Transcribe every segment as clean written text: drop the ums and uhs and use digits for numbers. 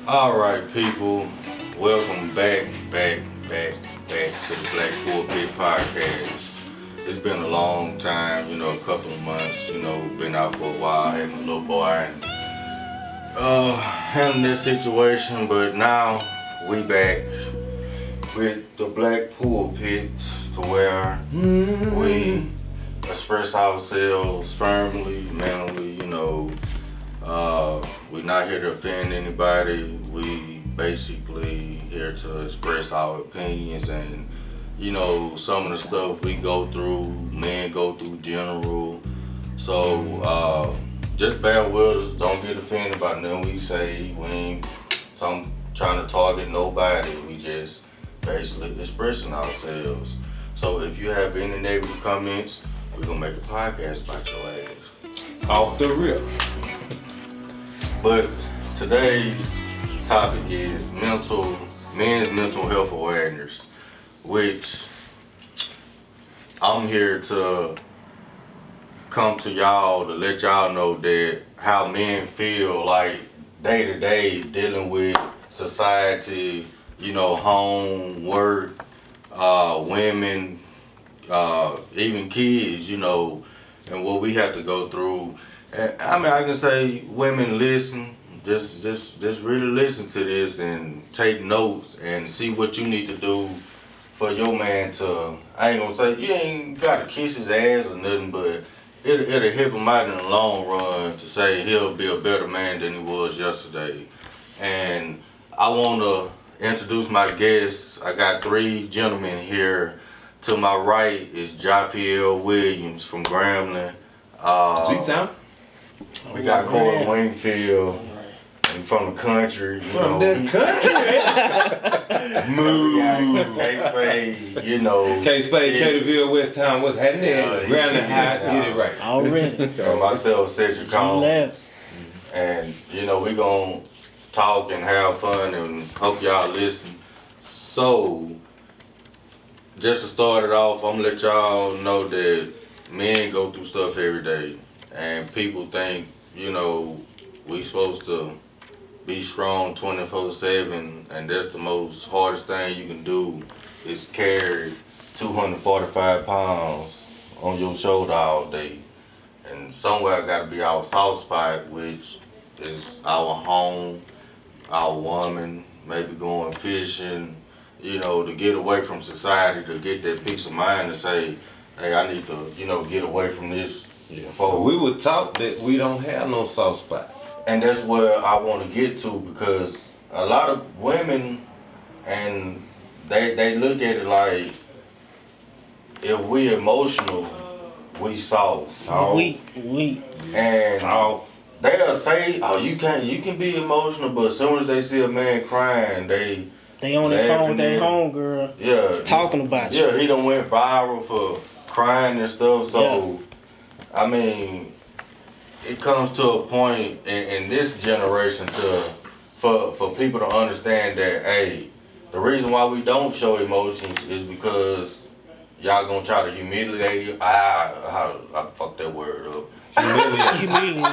Alright people, welcome back to the Black Pulpit Podcast. It's been a long time, a couple of months, been out for a while, having a little boy and handling this situation, but now we back with the Black Pulpit to where we express ourselves firmly, manly, we're not here to offend anybody. We basically here to express our opinions and, some of the stuff we go through, men go through general. So, just bear with us. Don't get offended by nothing we say. We ain't trying to target nobody. We just basically expressing ourselves. So if you have any negative comments, we're going to make a podcast about your ass. Off the rip. But today's topic is men's mental health awareness, which I'm here to come to y'all to let y'all know that how men feel like day to day dealing with society, home, work, women, even kids, and what we have to go through. And I can say, women, listen, just really listen to this and take notes and see what you need to do for your man to, I ain't gonna say, you ain't gotta kiss his ass or nothing, but it'll help him out in the long run to say he'll be a better man than he was yesterday. And I wanna introduce my guests. I got three gentlemen here. To my right is Jaffiel Williams from Grambling. G-Town? We got Corey Wingfield and from the country. From the country? Move. K-Spade, K-Spade, Caterville, West Town, what's happening? Grambling High, get it right. Already. Myself, Cedric Combs. And, we gonna talk and have fun and hope y'all listen. So, just to start it off, I'm gonna let y'all know that men go through stuff every day. And people think, we supposed to be strong 24/7, and that's the most hardest thing you can do is carry 245 pounds on your shoulder all day. And somewhere got to be our soft spot, which is our home, our woman, maybe going fishing, to get away from society, to get that peace of mind to say, hey, I need to, get away from this. We were taught that we don't have no soft spot. And that's where I want to get to, because a lot of women, and they look at it like, if we emotional, we soft. We. And Soft. they'll say, oh, you can be emotional, but as soon as they see a man crying, They on their phone with their homegirl. Yeah. Talking about you. Yeah, he done went viral for crying and stuff. So, I mean, it comes to a point in this generation for people to understand that, hey, the reason why we don't show emotions is because y'all gonna try to humiliate you. I fucked that word up.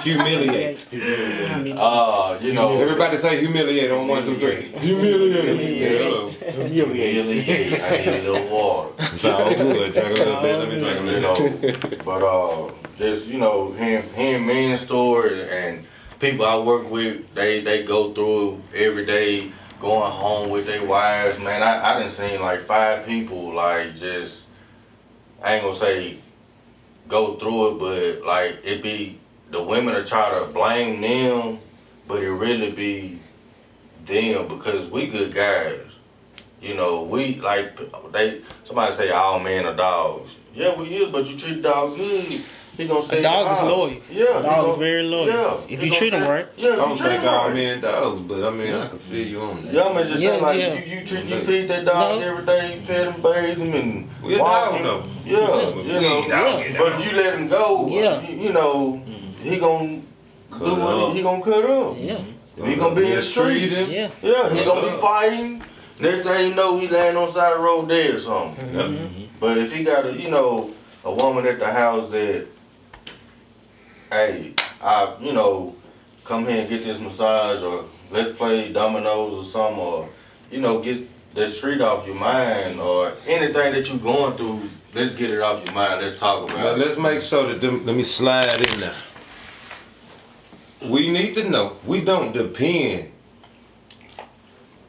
Humiliate. Everybody say humiliate on 1, 2, 3. Humiliate. I need a little water. It's all good. Drink a little bit. Let me drink a little. But just hearing men's story and people I work with, they go through it every day, going home with their wives. Man, I done seen like 5 people like just, I ain't gonna say go through it, but like it be the women that try to blame them, but it really be them, because we good guys. We like somebody say all men are dogs. Yeah, we is, but you treat the dog good, he gonna stay. A dog is loyal. Yeah, a dog is very loyal. Yeah, if you treat him right. Yeah, I don't think all men dogs, but I mean I can feel you on that. Yeah, I'm just saying like you feed that dog every day, you pet him, bathe him, and we a dog though. Yeah, but if you let him go, he gonna do what he gonna cut up. Yeah. He gonna be in the street. Yeah. Yeah, he gonna be fighting. Next thing you know, he laying on the side of the road dead or something. Mm-hmm. But if he got a woman at the house that, hey, come here and get this massage, or let's play dominoes or something, or, you know, get the street off your mind, or anything that you're going through, let's get it off your mind, let's talk Now about it. let's make sure that let me slide in now. We need to know we don't depend.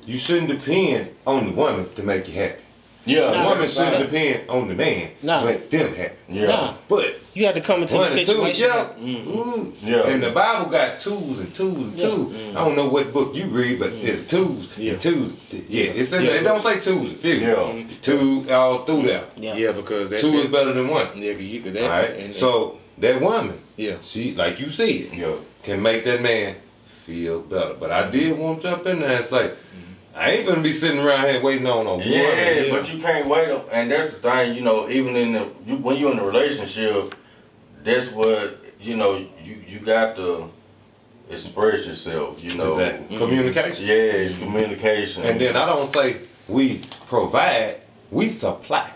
You shouldn't depend on the woman to make you happy. Yeah, The Nah, woman that's shouldn't right. depend on the man Nah. to make them happy. yeah, Nah. But You have to come into one the and two, situation. yeah. Ooh. Yeah. And the Bible got twos and twos and Yeah. twos. I don't know what book you read, but it's twos and twos. Yeah, it's in there. It don't say twos and few. Yeah. Two all through there. Yeah, because that Two is better than one. Yeah, you could All that. right. So that woman, yeah, she, like you said, yeah. can make that man feel better. But I did want to jump in there and say, I ain't gonna be sitting around here waiting on no woman. Yeah, but you can't wait, and that's the thing, you know, even when you're in a relationship, that's what, you know, you got to express yourself, you know. Exactly. Communication. Yeah, it's communication. And then I don't say we provide, we supply.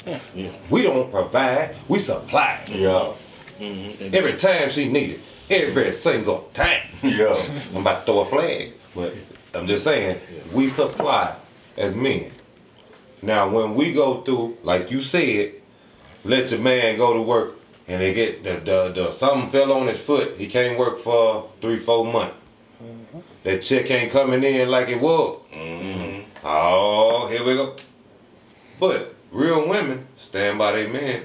yeah. We don't provide, we supply. Yeah, Every time she needed, every single time. yeah, I'm about to throw a flag, but I'm just saying, we supply as men. Now, when we go through, like you said, let your man go to work and they get the something fell on his foot. He can't work for 3-4 months. That check ain't coming in like it was. Oh, here we go. But real women stand by their man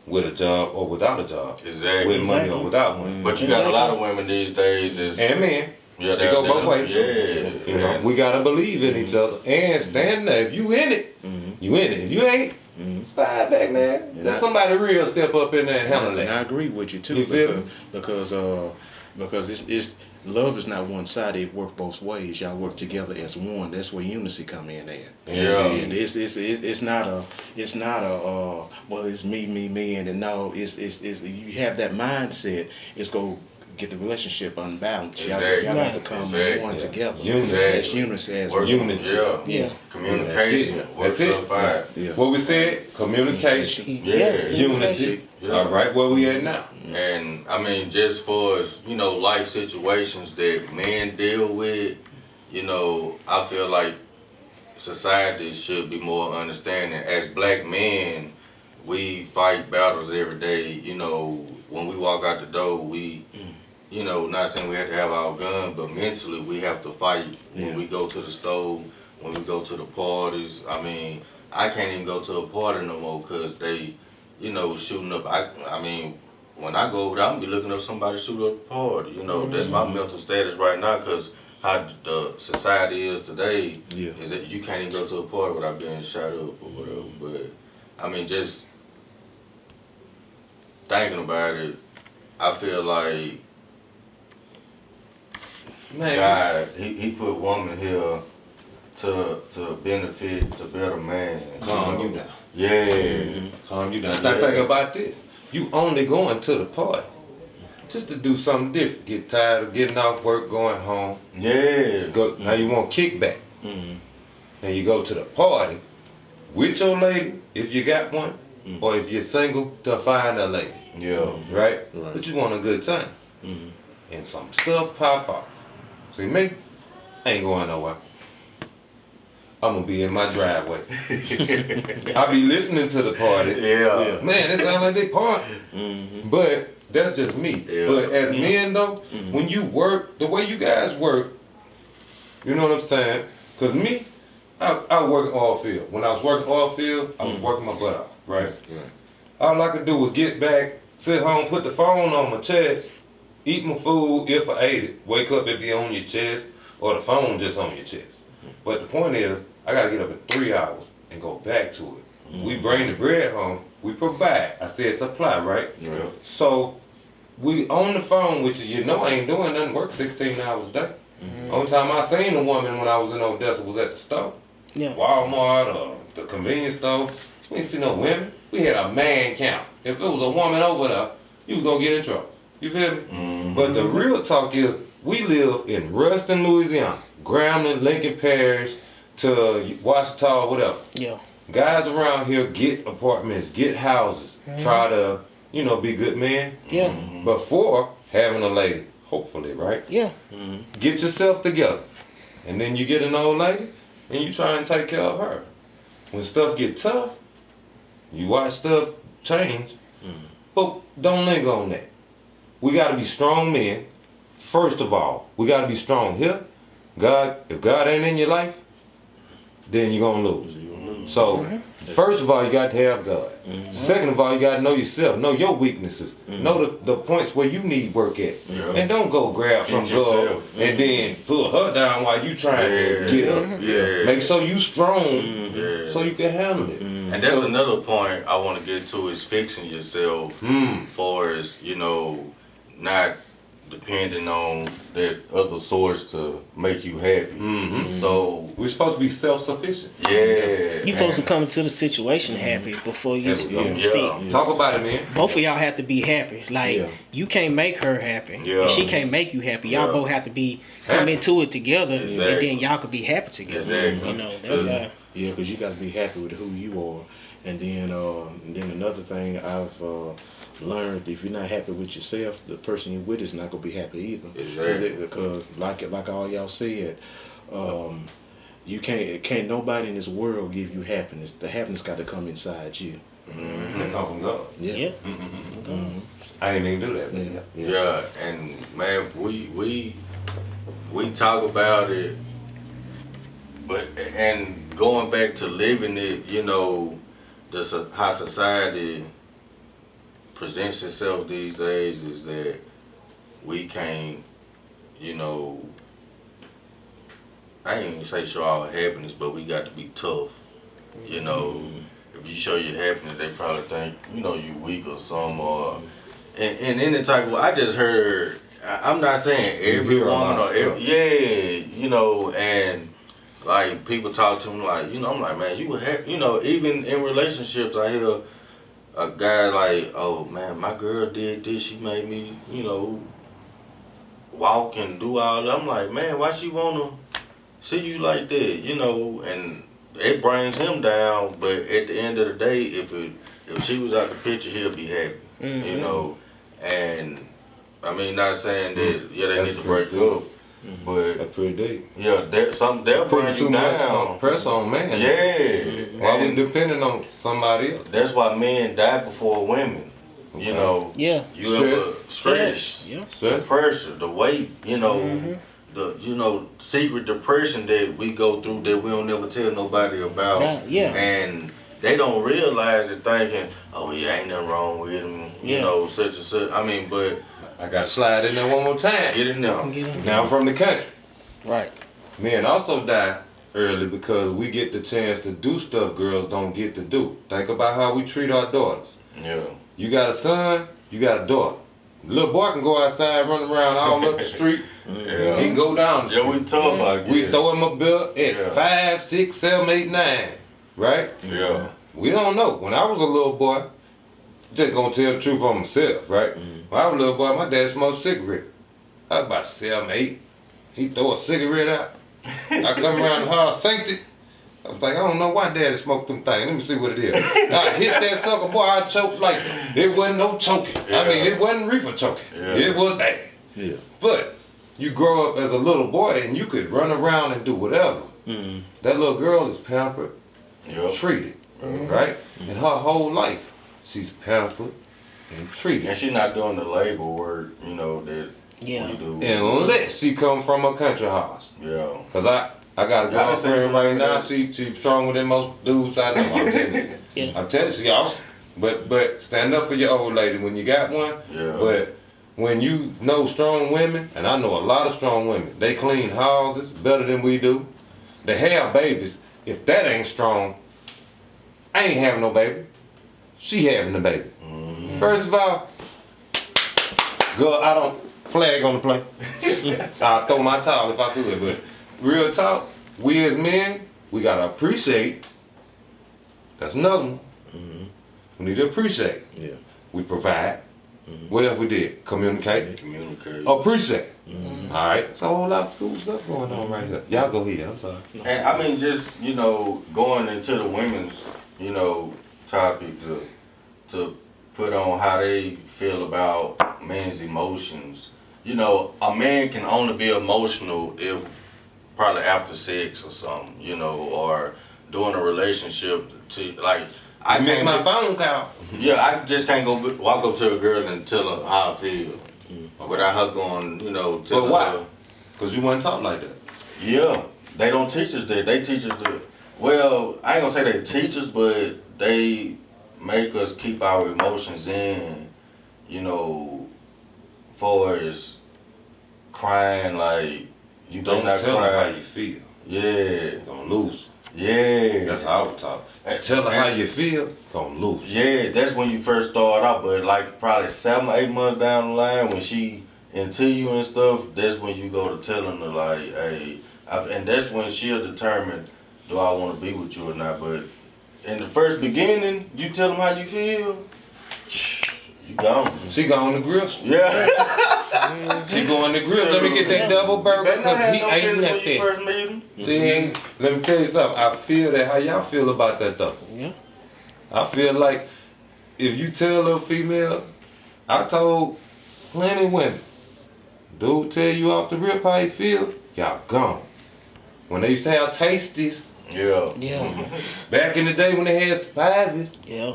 with a job or without a job. exactly. With money or without money. But you got a lot of women these days is And men. yeah, They go both ways. Yeah, You know, we gotta believe in each other and stand there. If you in it, you in it. If you ain't, slide back, man. Let somebody real step up in there and handle And I that. agree with you too, You feel me? because it's love is not one sided. It work both ways. Y'all work together as one. That's where unity come in at. Yeah. And it's not a well, it's me and then no, it's you have that mindset. It's go get the relationship unbalanced. Exactly. Y'all have to come Exactly. one together. Unity. As unity as Work- Unity. Yeah, Yeah. communication. That's it. What's That's it. up, fine. Yeah. What we said, communication, Yeah. unity. Yeah. All right, where we at now? And I mean, just for as, you know, life situations that men deal with, you know, I feel like society should be more understanding. As black men, we fight battles every day. You know, when we walk out the door, we, you know, not saying we have to have our gun, but mentally we have to fight when we go to the store, when we go to the parties. I mean, I can't even go to a party no more because they, you know, shooting up. I mean, when I go over there, I'm gonna be looking up somebody shoot up a party. You know, that's my mental status right now because how the society is today is that you can't even go to a party without being shot up or whatever. But I mean, just thinking about it, I feel like Man, God, he put woman here to benefit, to better man. calm know? you down. Yeah. Calm you down. Now think about this. You only going to the party just to do something different. Get tired of getting off work, going home. Yeah. Go, now you want kickback. And you go to the party with your lady, if you got one, or if you're single, to find a lady. Yeah. Right? But you want a good time. And some stuff pop off. See me? I ain't going nowhere. I'm gonna be in my driveway. I be listening to the party. Yeah. Man, it sound like they party. But that's just me. Yeah. But as men though, when you work, the way you guys work, you know what I'm saying? Cause me, I work oil field. When I was working oil field, I was working my butt off, right? All I could do was get back, sit home, put the phone on my chest, eat my food if I ate it, wake up if you're on your chest, or the phone just on your chest. But the point is, I gotta get up in 3 hours and go back to it. We bring the bread home, we provide. I said supply, right? Yeah. So we on the phone with you. You know I ain't doing nothing, work 16 hours a day. Only time I seen a woman when I was in Odessa was at the store. Yeah. Walmart or the convenience store. We didn't see no women. We had a man count. If it was a woman over there, you was gonna get in trouble. You feel me? But the real talk is, we live in Ruston, Louisiana, Grambling, Lincoln Parish, to Washita, whatever. Yeah. Guys around here get apartments, get houses, try to, you know, be good men. Yeah. Before having a lady, hopefully, right? Yeah. Get yourself together. And then you get an old lady and you try and take care of her. When stuff get tough, you watch stuff change, but don't linger on that. We gotta be strong men. First of all, we gotta be strong here. If God ain't in your life, then you're gonna lose. So, first of all, you got to have God. Second of all, you got to know yourself, know your weaknesses, know the points where you need work at. And don't go grab some girl and then pull her down while you trying to get up. Make sure you strong so you can handle it. And that's another point I want to get to is fixing yourself far as, you know, not depending on that other source to make you happy. So we're supposed to be self-sufficient. Yeah. You supposed to come into the situation happy before you see. Talk about it, man. Both of y'all have to be happy. Like you can't make her happy, and she can't make you happy. Y'all both have to be come into it together, and then y'all could be happy together. You know, that's yeah, because you got to be happy with who you are, and then another thing I've learned, if you're not happy with yourself, the person you're with is not gonna be happy either. Because like all y'all said, you can't nobody in this world give you happiness. The happiness got to come inside you. It come from God. I ain't even do that, man. Yeah, and man, we talk about it, but and going back to living it, you know, how society presents itself these days is that we can't, you know, I ain't even say show our happiness, but we got to be tough. You know, if you show your happiness, they probably think, you know, you weak or something, or and any type of. I just heard. I'm not saying every woman or you know, and like people talk to me like, you know, I'm like, man, you would have, you know, even in relationships, I hear a guy like, oh man, my girl did this, she made me, you know, walk and do all that. I'm like, man, why she wanna see you like that, you know? And it brings him down, but at the end of the day, if she was out the picture, he'll be happy, you know. And I mean, not saying that they need to break up, but that's pretty deep. Yeah, they'll bring you down. Press on man. Yeah, why we depending on somebody else? That's why men die before women. Okay. You know. Yeah. You stress, the pressure, the weight. You know, the secret depression that we go through that we don't never tell nobody about. And they don't realize it, thinking, oh yeah, ain't nothing wrong with him. You know, such and such. I mean, but I gotta slide in there one more time. Get in there. Now I'm from the country. Right. Men also die early because we get the chance to do stuff girls don't get to do. Think about how we treat our daughters. Yeah. You got a son, you got a daughter. The little boy can go outside, run around all up the street. He can go down the street. Yeah, we tough, I guess. We throw him a bill at 5, 6, 7, 8, 9. Right? Yeah. We don't know. When I was a little boy, just gonna tell the truth on myself, right? When I was a little boy, my dad smoked cigarette. I was about 7, 8. He throw a cigarette out. I come around the house, synced it. I was like, I don't know why Daddy smoked them things. Let me see what it is. I hit that sucker, boy, I choked like it wasn't no choking. I mean, it wasn't reefer choking. It was bad. Yeah. But you grow up as a little boy and you could run around and do whatever. That little girl is pampered, treated, right? And her whole life, she's pampered and treated. And she's not doing the labor work, you know, that we do. Unless she come from a country house. Yeah. Cause I got a girlfriend right now. She's stronger than most dudes I know. I'm telling you. I'm telling you, she awesome. But stand up for your old lady when you got one. Yeah. But when you know strong women, and I know a lot of strong women, they clean houses better than we do. They have babies. If that ain't strong, I ain't having no baby. She having the baby. First of all, girl, I don't flag on the play. I'll throw my towel if I could, but real talk, we as men, we gotta appreciate. That's another one. We need to appreciate. Yeah. We provide. What else we did? Communicate. Appreciate. All right. It's a whole lot of cool stuff going on right here. Y'all go ahead. I'm sorry. And I mean, just, you know, going into the women's, you know, topic to put on how they feel about men's emotions. you know, a man can only be emotional if probably after sex or something, you know, or during a relationship. To like, I make can't my phone call. Yeah, I just can't go walk up to a girl and tell her how I feel without her going, you know, tell But why? her. Because you weren't taught like that. Yeah, they don't teach us that. They teach us that. Well, I ain't gonna say they teach us, but they make us keep our emotions in, you know, for as crying, like, you Don't not tell her how cry. you feel. Yeah. You're gonna lose. Yeah. That's how I was taught. Tell her how you feel, gonna lose. Yeah, that's when you first start out, but like probably 7 or 8 months down the line, when she into you and stuff, that's when you go to telling her like, hey, and that's when she'll determine, do I want to be with you or not. But in the first beginning, you tell them how you feel, you gone. She going to grips. Yeah. She going to grips. Let me get that double burger Better not because have he no ain't feelings left when you there. first meet him. She ain't. Let me tell you something. I feel that. How y'all feel about that though? Yeah. I feel like if you tell a female, I told plenty women, dude tell you off the rip how you feel, y'all gone. When they used to have tasties, Yeah. Yeah. back in the day when they had spivies, Yeah.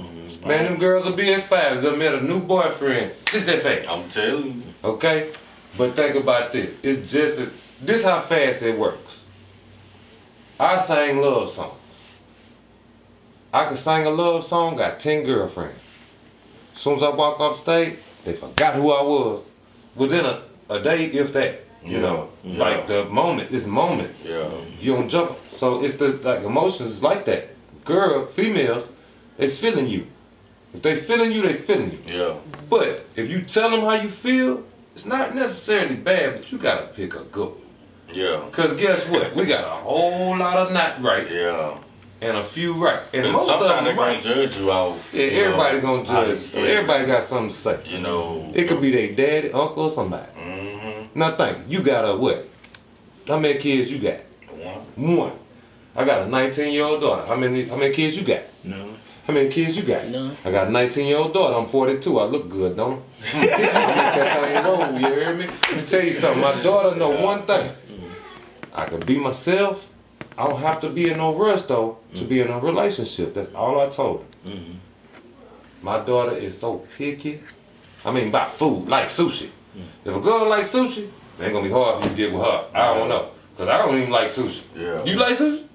man, them girls will be in spivies. They met a new boyfriend. This that fact. I'm telling you. Okay? But think about this. It's just as, this how fast it works. I sang love songs. I could sing a love song, got 10 girlfriends. As soon as I walk off stage, they forgot who I was. Within a day, if that. You know, Yeah. like the moment, it's moments. Yeah. You don't jump. So it's the like emotions is like that. Females, they feeling you. If they feeling you, they feeling you. Yeah. But if you tell them how you feel, it's not necessarily bad, but you gotta pick a good one. Yeah. Cause guess what? We got a whole lot of not right Yeah. and a few right. And And most of sometimes they them gonna right. judge you off. Yeah, you everybody know, gonna how you judge. So feel. everybody got something to say. You know. It could be their daddy, uncle, or somebody. Mm-hmm. Now think, you got a what? How many kids you got? One. I got a 19-year-old daughter. How many kids you got? No. How many kids you got? None. I got a 19-year-old daughter. I'm 42. I look good, don't I? I make that thing roll, you hear me? Let me tell you something. My daughter know one thing. I can be myself. I don't have to be in no rush, though, to be in a relationship. That's all I told her. My daughter is so picky. I mean, about food, like sushi. If a girl like sushi, it ain't gonna be hard for you to get with her. I don't know. Because I don't even like sushi. Yeah. You like sushi?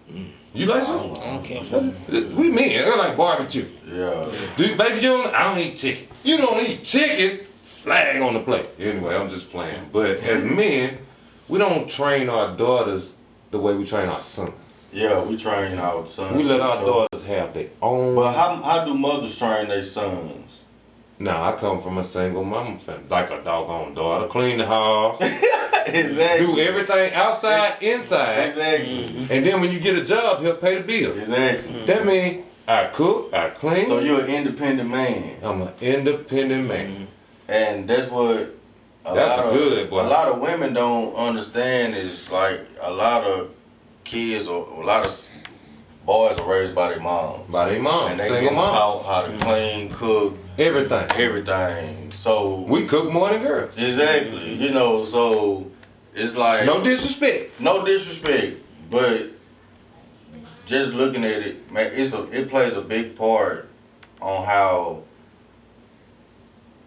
You like sushi? I don't care for it. We men, I like barbecue. Yeah. Baby, I don't eat chicken. You don't eat chicken? Flag on the plate. Anyway, I'm just playing. But as men, we don't train our daughters the way we train our sons. Yeah, we train our sons. We let our to- daughters have their own. But how do mothers train their sons? Now, I come from a single mama family. Like a doggone daughter. Clean the house. Exactly. Do everything outside, inside. Exactly. And then when you get a job, he'll pay the bill. Exactly. That means I cook, I clean. So you're an independent man, I'm an independent man. and that's what a lot of women don't understand is like a lot of kids or a lot of boys are raised by their moms. By their mom, And they single get taught moms. how to clean, cook, Everything. everything. So We cook more than girls. exactly, you know, so it's like No disrespect. no disrespect, but just looking at it, man, it plays a big part on how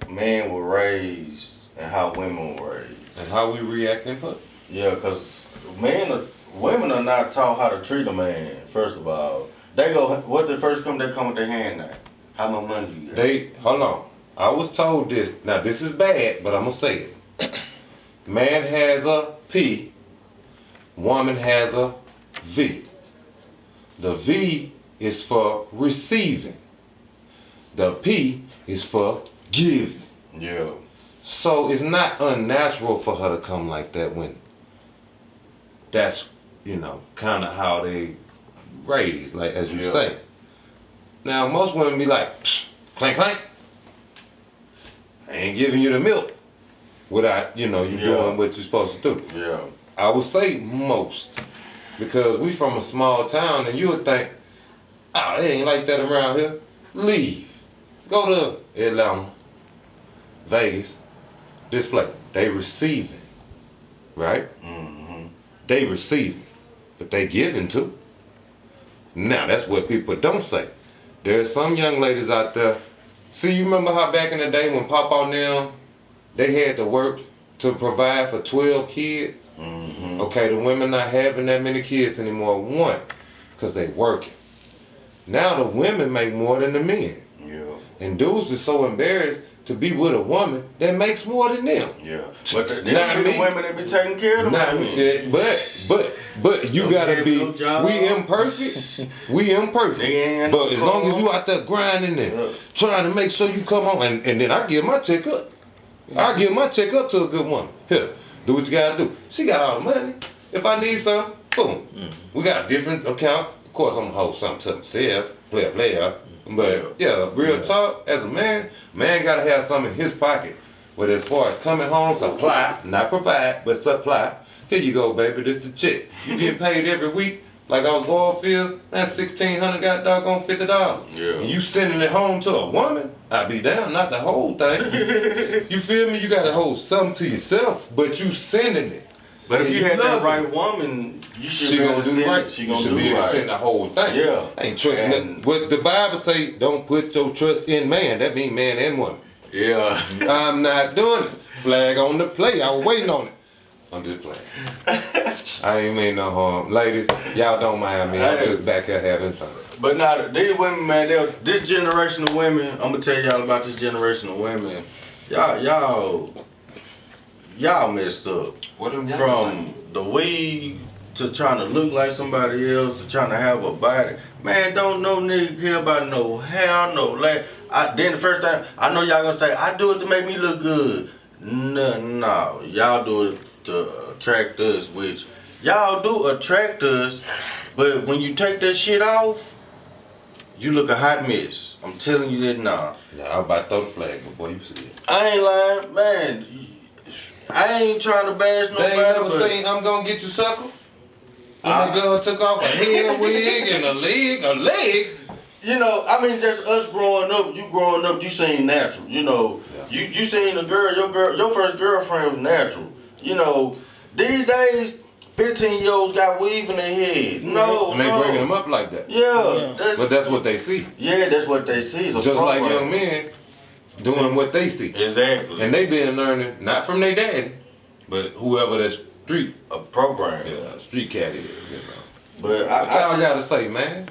men were raised and how women were raised. And how we react in public. Yeah, because women are not taught how to treat a man. First of all, they go what they first come, they come with their hand out. How much money you got? Hold on. I was told this. Now this is bad, but I'm gonna say it. Man has a P, woman has a V. The V is for receiving. The P is for giving. Yeah. So it's not unnatural for her to come like that when that's, kind of how they raised, like as you say. Now most women be like, clank clank. I ain't giving you the milk without, you doing what you're supposed to do. Yeah. I would say most, because we from a small town and you would think, oh, it ain't like that around here. Leave. Go to Atlanta, Vegas, display. They receiving, right? Mm-hmm. They receiving, but they giving too. Now that's what people don't say. There's some young ladies out there. See, you remember how back in the day when Papa and them, they had to work to provide for 12 kids? Mm-hmm. Okay, the women not having that many kids anymore. One, because they working. Now the women make more than the men. Yeah. And dudes are so embarrassed to be with a woman that makes more than them. Yeah. But the Not me. women that be taking care of them. Not me. But you gotta be. We imperfect. We imperfect. But as long as you out there grinding and trying to make sure you come home, and then I give my check up. I give my check up to a good woman. Here, do what you gotta do. She got all the money. If I need something, boom. We got a different account. Of course, I'm gonna hold something to myself, player. But yeah, real talk, as a man gotta have something in his pocket. But as far as coming home, supply, not provide, but supply. Here you go, baby, this the check. You get paid every week, like I was oil field, that's $1,600, got doggone $50. Yeah. And you sending it home to a woman, I be down, not the whole thing. You feel me? You gotta hold something to yourself, but you sending it. But if And you had that love right it. woman, you should She be able gonna to do send right. it. She You gonna should do be able to right. send the whole thing. Yeah. I ain't trusting And- that. What the Bible say, don't put your trust in man. That mean man and woman. Yeah. I'm not doing it. Flag on the play. I was waiting on it. I'm just playing. I ain't mean no harm. Ladies, y'all don't mind me. I'm just back here having fun. But now these women, man, this generation of women, I'm gonna tell y'all about this generation of women. Y'all messed up. What them young From the weed to trying to look like somebody else to trying to have a body. Man, don't no nigga care about no hair, no leg. Then the first thing, I know y'all gonna say, I do it to make me look good. No, y'all do it to attract us, which y'all do attract us, but when you take that shit off, you look a hot mess. I'm telling you that now. Yeah, I was about to throw the flag before you see it. I ain't lying, man. I ain't trying to bash nobody. They ain't never but seen I'm gonna get you sucker? When the girl took off a head wig and a leg. you know, I mean, just us growing up. You seen natural. You know, you seen a girl. Your first girlfriend was natural. You know, these days, 15-year-olds got weave in their head. No, And they bringing them up like that. Yeah, But that's what they see. Yeah, that's what they see. It's a Just like program. young men doing what they see. Exactly. And they been learning, not from their daddy, but whoever that street, a program. street cat is. You know. But What y'all gotta say, man?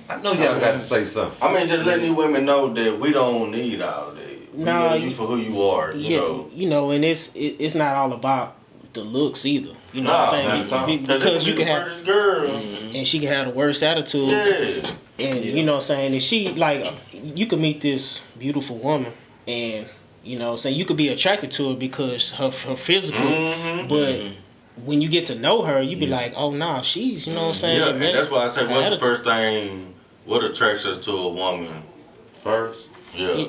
I know y'all got to say something. I mean, just letting you women know that we don't need all that. We love you for who you are. You know, and it's not all about the looks either. You know what I'm saying? Because you can have girl, and she can have the worst attitude. Yeah. And you know what I'm saying? And she like you could meet this beautiful woman and you know what I'm saying, you could be attracted to her because her physical, but when you get to know her, you be like, oh nah, she's, you know what I'm saying? Yeah, and that's why I said, what's the first thing, what attracts us to a woman? First? Yeah.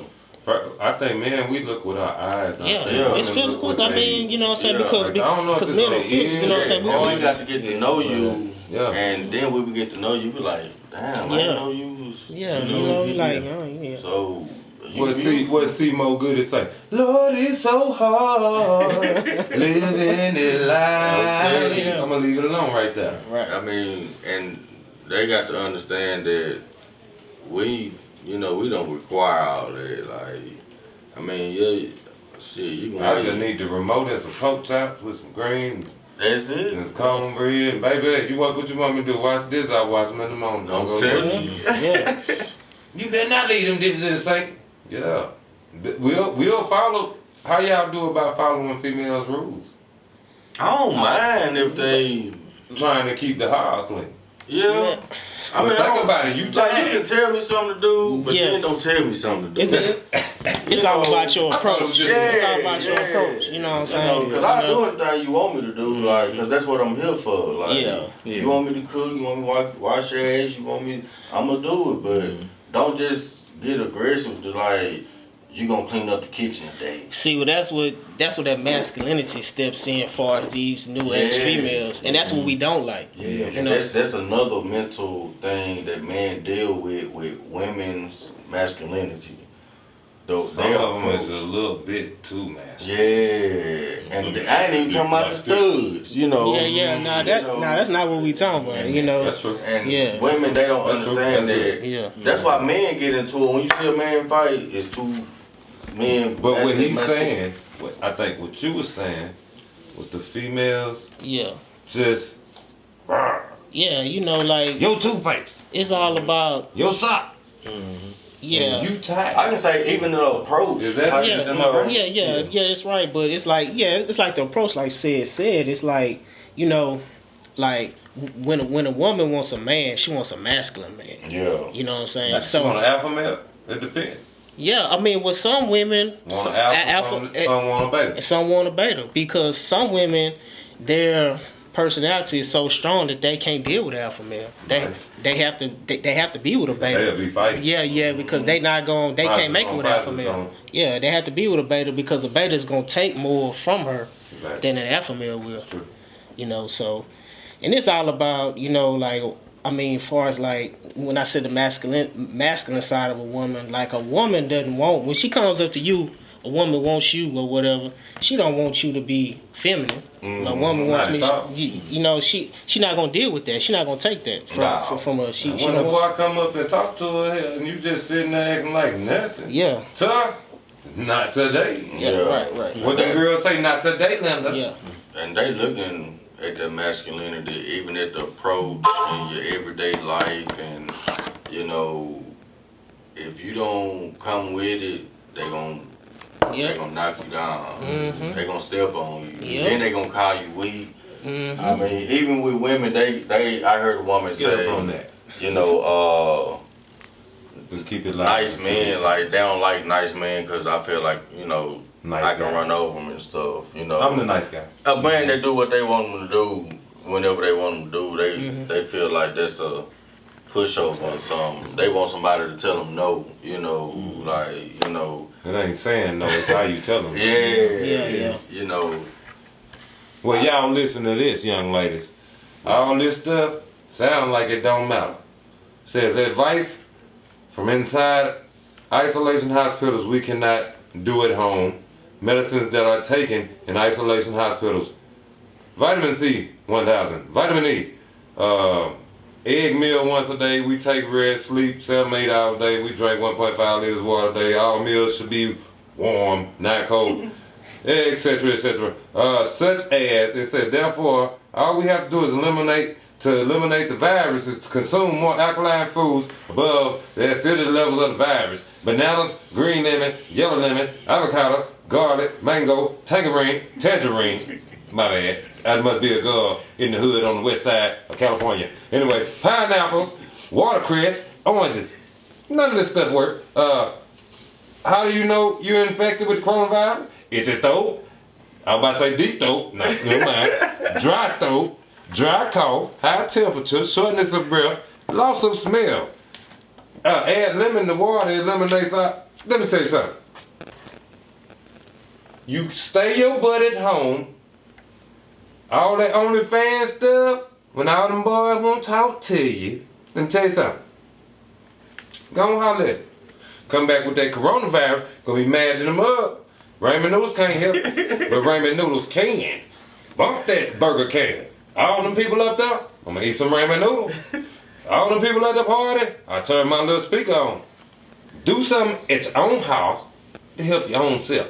I think, man, we look with our eyes. Yeah, it's physical. I mean, you know what I'm saying? Because men are physical, you know what I'm saying? We got to get to know you, and then when we get to know you, we like, damn, I didn't know you was, you know, like, oh, yeah. So, what see more good is say, Lord, it's so hard living it life. Okay. I'm gonna leave it alone right there. Right. I mean, and they got to understand that we don't require all that. Like, I mean, shit, you can. I just need the remote and some pork chops with some greens. That's it. And cornbread. Baby, you what you want me to do? Watch this, I'll watch them in the morning. Don't go tell you. You better not leave them dishes in the sink. Yeah. We'll follow. How y'all do about following females' rules? I don't mind if they trying to keep the house clean. Yeah. I mean, think about it. You can tell me something to do, but then don't tell me something to do. It's all about your approach. It's all about your Yeah. approach. You know what I'm saying? Because I do anything you want me to do, like, because that's what I'm here for. Like, you want me to cook, you want me to wash your ass, you want me, I'm going to do it. But don't just get aggressive to, like, you gonna clean up the kitchen today. See, well, that's what that masculinity steps in far as these new age females, and that's what we don't like. Yeah, you know? that's another mental thing that men deal with women's masculinity. Some of them is a little bit too masculine. Yeah, and I ain't even talking about the studs, you know. Yeah. Nah, that's not what we talking about. You know. That's true. And women, they don't understand that. Yeah. That's why men get into it. When you see a man fight, it's two men. But what he's saying, I think what you was saying was the females Yeah. just, Yeah, you know, like your toothpaste, it's all about your sock, yeah. and you tight. I can say even the approach. Is that- how Yeah, you know, yeah, it's right, but it's like, it's like the approach, like said, it's like, you know, like when a woman wants a man, she wants a masculine man. Yeah. You know what I'm saying? Like, you want an alpha male? It depends. Yeah, I mean, with some women, Want an alpha, some want a beta. some want a beta because some women, their personality is so strong that they can't deal with alpha male. They have to be with a beta. They'll be fighting. Yeah, because they can't make it with alpha male. Yeah, they have to be with a beta because a beta is gonna take more from her than an alpha male will. That's true. You know, so, and it's all about, you know, like, I mean, as far as like when I said the masculine side of a woman, like a woman doesn't want, when she comes up to you, a woman wants you or whatever, she don't want you to be feminine. A woman wants me, you know, she not gonna deal with that. She not gonna take that from her. She When the don't boy come up and talk to her and you just sitting there acting like nothing. Yeah. Tuh, not today. Yeah, right. What the girl say, not today, Linda. Yeah. And they looking at the masculinity, even at the approach in your everyday life, and you know, if you don't come with it, they gonna knock you down. They gonna step on you. Yep. Then they gonna call you weak. I mean, even with women, I heard a woman Get up say, on that. you know, Just keep it like nice men, like they don't like nice men because I feel like, you know, Nice I can guys. run over them and stuff. You know, I'm the nice guy. a man that do what they want them to do whenever they want them to do. They feel like that's a pushover or something. They want somebody to tell them no. You know, like, you know. It ain't saying no, it's how you tell them. Yeah. You know. Well, y'all listen to this, young ladies. All this stuff sound like it don't matter. Says advice from inside isolation hospitals we cannot do at home. Medicines that are taken in isolation hospitals. Vitamin C, 1,000. Vitamin E, egg meal once a day. We take rest, sleep 7, 8 hours a day. We drink 1.5 liters water a day. All meals should be warm, not cold, etc., etc. Such as, it said, therefore, all we have to do is eliminate the virus is to consume more alkaline foods above the acidity levels of the virus. Bananas, green lemon, yellow lemon, avocado, garlic, mango, tangerine. My bad. That must be a girl in the hood on the west side of California. Anyway, pineapples, watercress, oranges. None of this stuff works. How do you know you're infected with coronavirus? It's your throat. I was about to say deep throat. No, never mind. Dry throat, dry cough, high temperature, shortness of breath, loss of smell. Add lemon to water, it eliminates out. Let me tell you something. You stay your butt at home. All that OnlyFans stuff, when all them boys won't talk to you, let me tell you something. Go on, holler at it. Come back with that coronavirus, gonna be mad at them up. Ramen noodles can't help, but ramen noodles can. Bump that Burger King. All them people up there, I'm gonna eat some ramen noodles. All them people at the party, I turn my little speaker on. Do something at your own house to help your own self.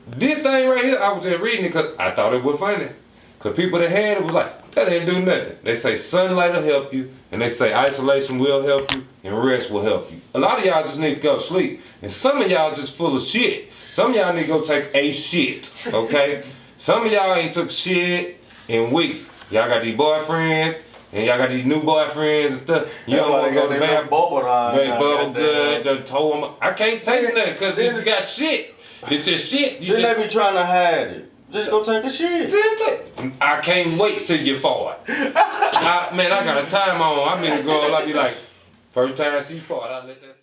This thing right here, I was just reading it because I thought it was funny. Because people that had it was like, that ain't do nothing. They say sunlight will help you, and they say isolation will help you, and rest will help you. A lot of y'all just need to go to sleep. And some of y'all just full of shit. Some of y'all need to go take a shit, okay? Some of y'all ain't took shit in weeks. Y'all got these boyfriends, and y'all got these new boyfriends and stuff. You don't want to go to the bathroom. Bubble good, done told them, I can't taste nothing because you got shit. It's just shit. You Then they be trying to hide it. Just go take a shit. I can't wait till you fart. Man, I got a time on. I meet a girl, I be like, first time she fart, I let that